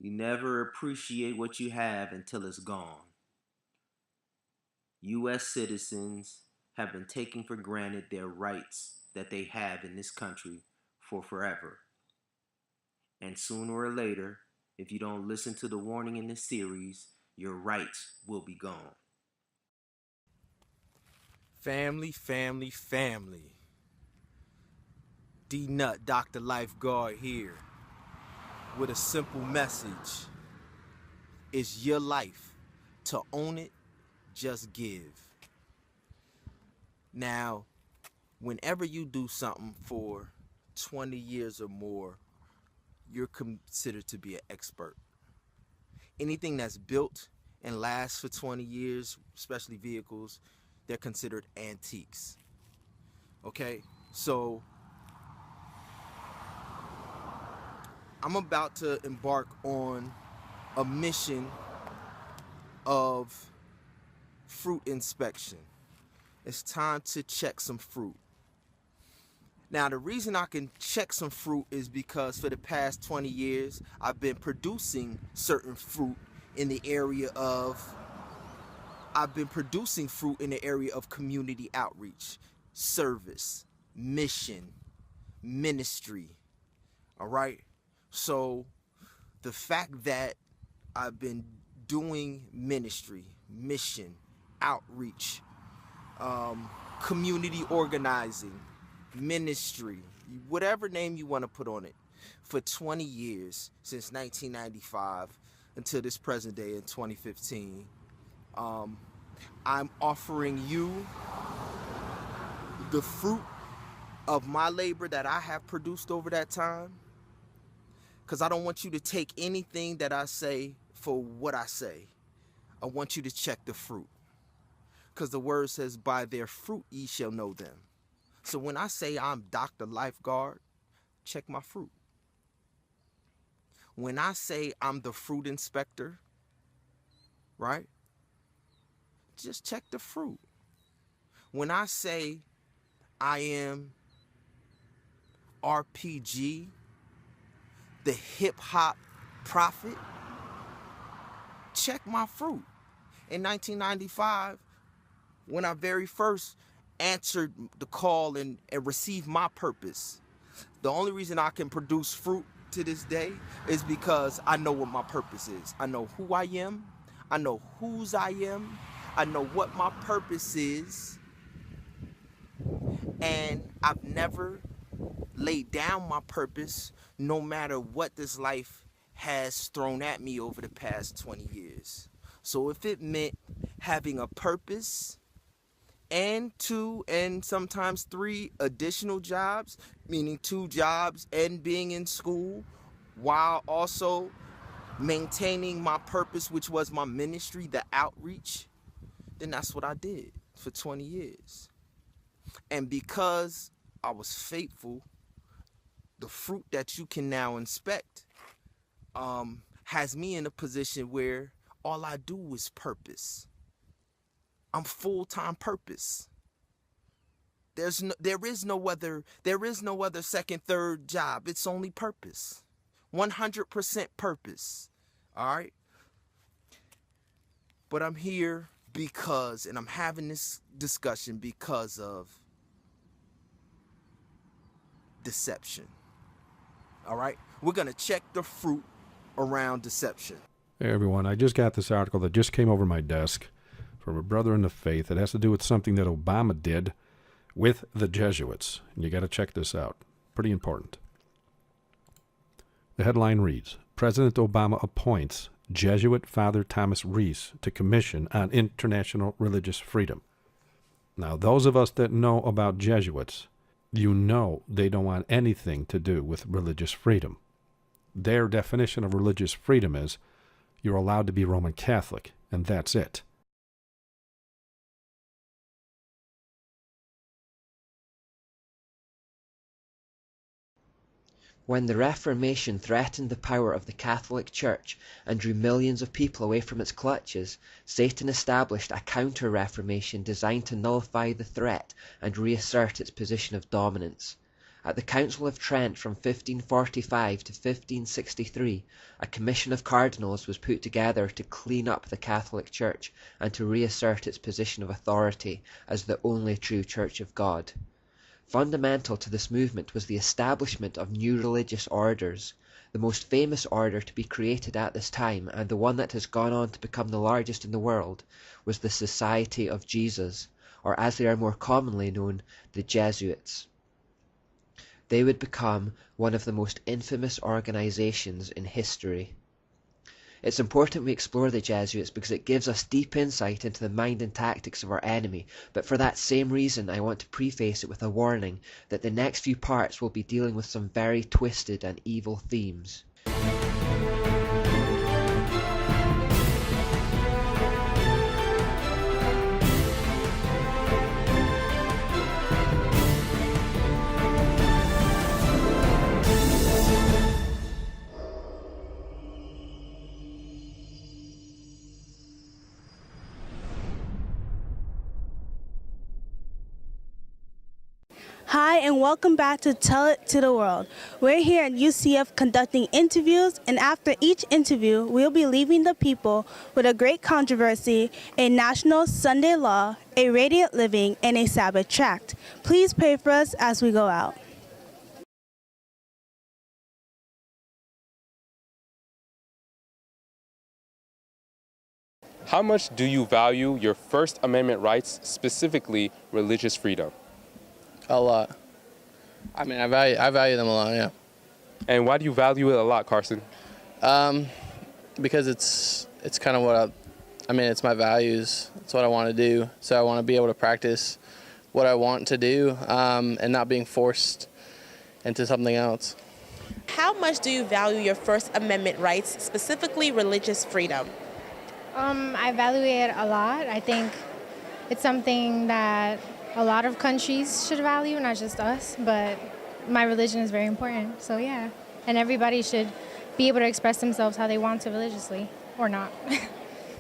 You never appreciate what you have until it's gone. U.S. citizens have been taking for granted their rights that they have in this country for forever. And sooner or later, if you don't listen to the warning in this series, your rights will be gone. Family, family, family. D-Nut, Dr. Lifeguard here with a simple message. It's your life. To own it, just give. Now, whenever you do something for 20 years or more, you're considered to be an expert. Anything that's built and lasts for 20 years, especially vehicles, they're considered antiques. Okay? So, I'm about to embark on a mission of fruit inspection. It's time to check some fruit. Now, the reason I can check some fruit is because for the past 20 years, I've been producing certain fruit in the area of, community outreach, service, mission, ministry, all right? So the fact that I've been doing ministry, mission, outreach, community organizing, ministry, whatever name you want to put on it, for 20 years, since 1995 until this present day in 2015, I'm offering you the fruit of my labor that I have produced over that time, because I don't want you to take anything that I say for what I say. I want you to check the fruit, because the word says, by their fruit ye shall know them. So when I say I'm Dr. Lifeguard, check my fruit. When I say I'm the fruit inspector, right? Just check the fruit. When I say I am RPG, the hip hop prophet, check my fruit. In 1995, when I very first answered the call and received my purpose, the only reason I can produce fruit to this day is because I know what my purpose is. I know who I am. I know whose I am. I know what my purpose is. And I've never laid down my purpose, no matter what this life has thrown at me over the past 20 years. So if it meant having a purpose and 2 and sometimes 3 additional jobs, meaning 2 jobs and being in school, while also maintaining my purpose, which was my ministry, the outreach, then that's what I did for 20 years. And because I was faithful, the fruit that you can now inspect has me in a position where all I do is purpose. I'm full-time purpose. There is no other second, third job. It's only purpose. 100% purpose. All right? But I'm here because, and I'm having this discussion because of deception. All right? We're going to check the fruit around deception. Hey everyone, I just got this article that just came over my desk from a brother in the faith. It has to do with something that Obama did with the Jesuits. And you got to check this out. Pretty important. The headline reads, President Obama appoints Jesuit Father Thomas Reese to Commission on International Religious Freedom. Now, those of us that know about Jesuits, you know they don't want anything to do with religious freedom. Their definition of religious freedom is you're allowed to be Roman Catholic, and that's it. When the Reformation threatened the power of the Catholic Church and drew millions of people away from its clutches, Satan established a counter-reformation designed to nullify the threat and reassert its position of dominance. At the Council of Trent from 1545 to 1563, a commission of cardinals was put together to clean up the Catholic Church and to reassert its position of authority as the only true Church of God. Fundamental to this movement was the establishment of new religious orders. The most famous order to be created at this time, and the one that has gone on to become the largest in the world, was the Society of Jesus, or as they are more commonly known, the Jesuits. They would become one of the most infamous organizations in history. It's important we explore the Jesuits because it gives us deep insight into the mind and tactics of our enemy, but for that same reason I want to preface it with a warning that the next few parts will be dealing with some very twisted and evil themes. Hi, and welcome back to Tell It to the World. We're here at UCF conducting interviews, and after each interview, we'll be leaving the people with a great controversy, a national Sunday law, a radiant living, and a Sabbath tract. Please pray for us as we go out. How much do you value your First Amendment rights, specifically religious freedom? A lot. I mean, I value them a lot, yeah. And why do you value it a lot, Carson? Because it's kind of what it's my values. It's what I want to do. So I want to be able to practice what I want to do and not being forced into something else. How much do you value your First Amendment rights, specifically religious freedom? I value it a lot. I think it's something that a lot of countries should value, not just us, but my religion is very important, so yeah. And everybody should be able to express themselves how they want to religiously, or not.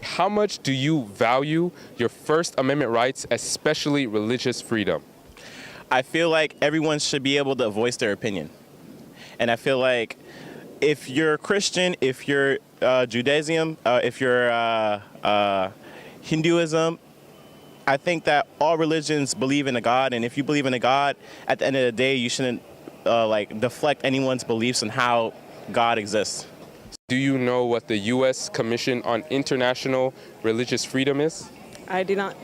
How much do you value your First Amendment rights, especially religious freedom? I feel like everyone should be able to voice their opinion. And I feel like if you're Christian, if you're Judaism, if you're Hinduism, I think that all religions believe in a God, and if you believe in a God, at the end of the day, you shouldn't deflect anyone's beliefs on how God exists. Do you know what the U.S. Commission on International Religious Freedom is? I do not.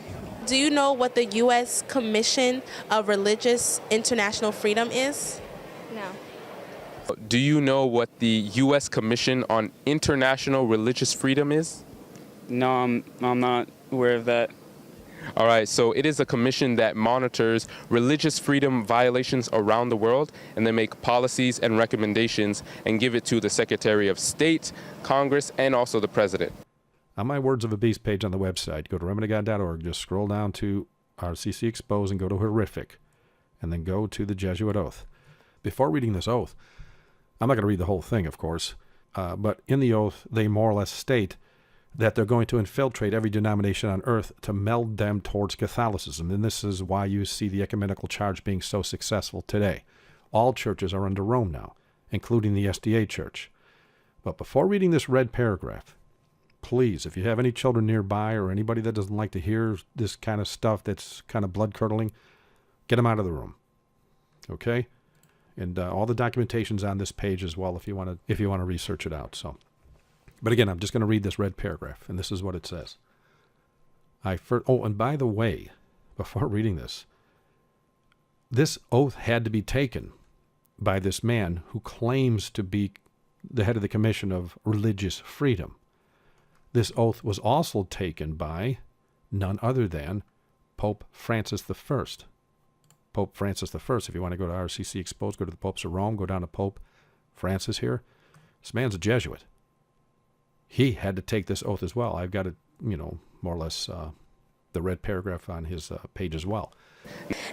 Do you know what the U.S. Commission of Religious International Freedom is? No. Do you know what the U.S. Commission on International Religious Freedom is? No, I'm not aware of that. All right, so it is a commission that monitors religious freedom violations around the world, and they make policies and recommendations and give it to the Secretary of State, Congress, and also the President. On my Words of a Beast page on the website, go to remnantofgod.org, just scroll down to RCC Exposed and go to Horrific, and then go to the Jesuit Oath. Before reading this oath, I'm not going to read the whole thing, of course, but in the oath, they more or less state that they're going to infiltrate every denomination on earth to meld them towards Catholicism. And this is why you see the ecumenical charge being so successful today. All churches are under Rome now, including the SDA Church. But before reading this red paragraph, please, if you have any children nearby or anybody that doesn't like to hear this kind of stuff that's kind of blood-curdling, get them out of the room. Okay? And all the documentation's on this page as well if you want to research it out. But again, I'm just going to read this red paragraph, and this is what it says. And by the way, before reading this oath had to be taken by this man who claims to be the head of the Commission of Religious Freedom. This oath was also taken by none other than Pope Francis I. Pope Francis I, if you want to go to RCC Exposed, go to the Popes of Rome, go down to Pope Francis here. This man's a Jesuit. He had to take this oath as well. I've got it, more or less the red paragraph on his page as well.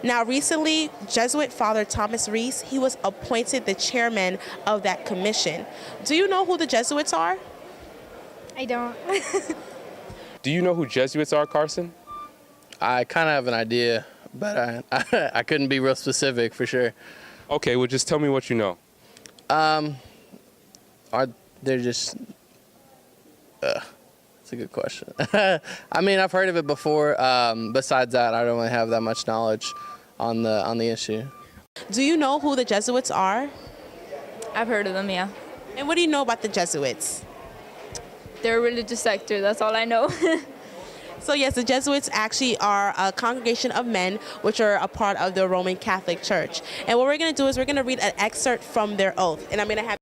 Now, recently, Jesuit Father Thomas Reese, he was appointed the chairman of that commission. Do you know who the Jesuits are? I don't. Do you know who Jesuits are, Carson? I kind of have an idea, but I couldn't be real specific for sure. Okay, well, just tell me what you know. They're just... That's a good question. I mean, I've heard of it before. Besides that, I don't really have that much knowledge on the issue. Do you know who the Jesuits are? I've heard of them, yeah. And what do you know about the Jesuits? They're a religious sector, that's all I know. So yes, the Jesuits actually are a congregation of men which are a part of the Roman Catholic Church. And what we're going to do is we're going to read an excerpt from their oath. And I'm going to have